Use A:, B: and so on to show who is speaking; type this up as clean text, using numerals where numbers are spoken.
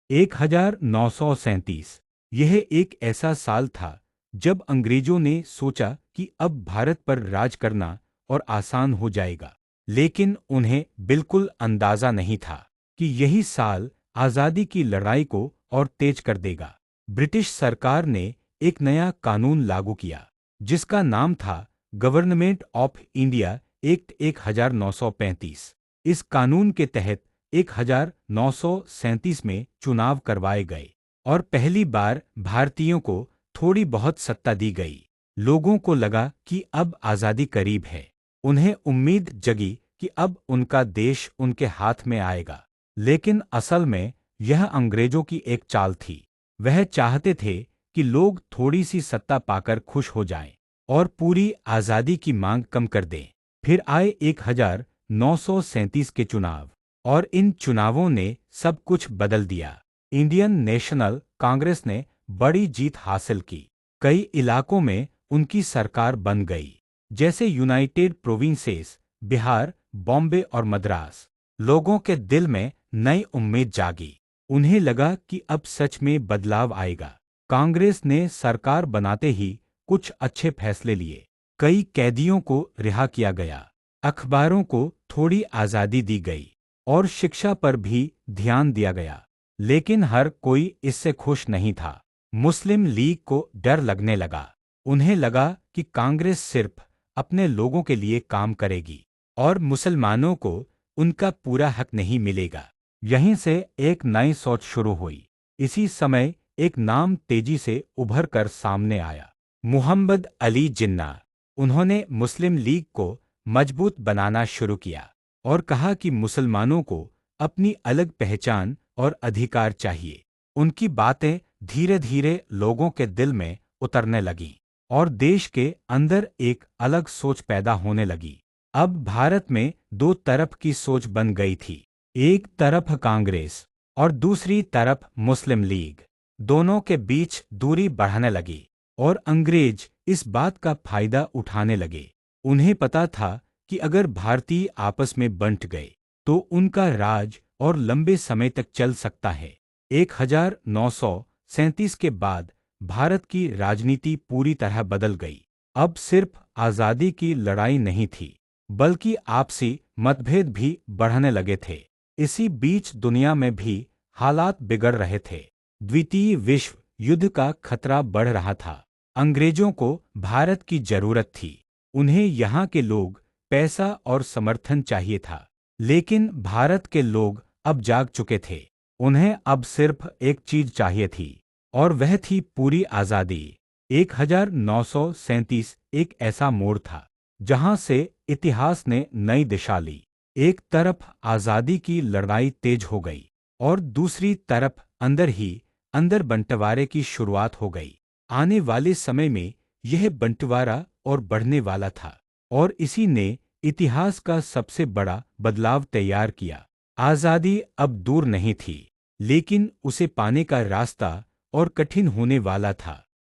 A: 1937। यह एक ऐसा साल था जब अंग्रेजों ने सोचा कि अब भारत पर राज करना और आसान हो जाएगा, लेकिन उन्हें बिल्कुल अंदाजा नहीं था कि यही साल आज़ादी की लड़ाई को और तेज कर देगा। ब्रिटिश सरकार ने एक नया कानून लागू किया, जिसका नाम था गवर्नमेंट ऑफ इंडिया एक्ट 1935। इस कानून के तहत 1937 में चुनाव करवाए गए और पहली बार भारतीयों को थोड़ी बहुत सत्ता दी गई। लोगों को लगा कि अब आज़ादी करीब है। उन्हें उम्मीद जगी कि अब उनका देश उनके हाथ में आएगा। लेकिन असल में यह अंग्रेजों की एक चाल थी। वह चाहते थे कि लोग थोड़ी सी सत्ता पाकर खुश हो जाएं और पूरी आज़ादी की मांग कम कर दें। फिर आए 1937 के चुनाव, और इन चुनावों ने सब कुछ बदल दिया। इंडियन नेशनल कांग्रेस ने बड़ी जीत हासिल की। कई इलाकों में उनकी सरकार बन गई, जैसे यूनाइटेड प्रोविंसेस, बिहार, बॉम्बे और मद्रास। लोगों के दिल में नई उम्मीद जागी। उन्हें लगा कि अब सच में बदलाव आएगा। कांग्रेस ने सरकार बनाते ही कुछ अच्छे फैसले लिए। कई कैदियों को रिहा किया गया, अखबारों को थोड़ी आज़ादी दी गई और शिक्षा पर भी ध्यान दिया गया। लेकिन हर कोई इससे खुश नहीं था। मुस्लिम लीग को डर लगने लगा। उन्हें लगा कि कांग्रेस सिर्फ अपने लोगों के लिए काम करेगी और मुसलमानों को उनका पूरा हक नहीं मिलेगा। यहीं से एक नई सोच शुरू हुई। इसी समय एक नाम तेजी से उभर कर सामने आया, मुहम्मद अली जिन्ना। उन्होंने मुस्लिम लीग को मजबूत बनाना शुरू किया और कहा कि मुसलमानों को अपनी अलग पहचान और अधिकार चाहिए। उनकी बातें धीरे धीरे लोगों के दिल में उतरने लगीं और देश के अंदर एक अलग सोच पैदा होने लगी। अब भारत में दो तरफ की सोच बन गई थी। एक तरफ कांग्रेस और दूसरी तरफ मुस्लिम लीग। दोनों के बीच दूरी बढ़ने लगी और अंग्रेज इस बात का फायदा उठाने लगे। उन्हें पता था कि अगर भारतीय आपस में बंट गए तो उनका राज और लंबे समय तक चल सकता है। 1937 के बाद भारत की राजनीति पूरी तरह बदल गई। अब सिर्फ आज़ादी की लड़ाई नहीं थी, बल्कि आपसी मतभेद भी बढ़ने लगे थे। इसी बीच दुनिया में भी हालात बिगड़ रहे थे। द्वितीय विश्व युद्ध का खतरा बढ़ रहा था। अंग्रेजों को भारत की जरूरत थी। उन्हें यहाँ के लोग, पैसा और समर्थन चाहिए था। लेकिन भारत के लोग अब जाग चुके थे। उन्हें अब सिर्फ एक चीज चाहिए थी, और वह थी पूरी आज़ादी। 1937 एक ऐसा मोड़ था जहां से इतिहास ने नई दिशा ली। एक तरफ आज़ादी की लड़ाई तेज हो गई और दूसरी तरफ अंदर ही अंदर बंटवारे की शुरुआत हो गई। आने वाले समय में यह बंटवारा और बढ़ने वाला था, और इसी ने इतिहास का सबसे बड़ा बदलाव तैयार किया। आज़ादी अब दूर नहीं थी, लेकिन उसे पाने का रास्ता और कठिन होने वाला था।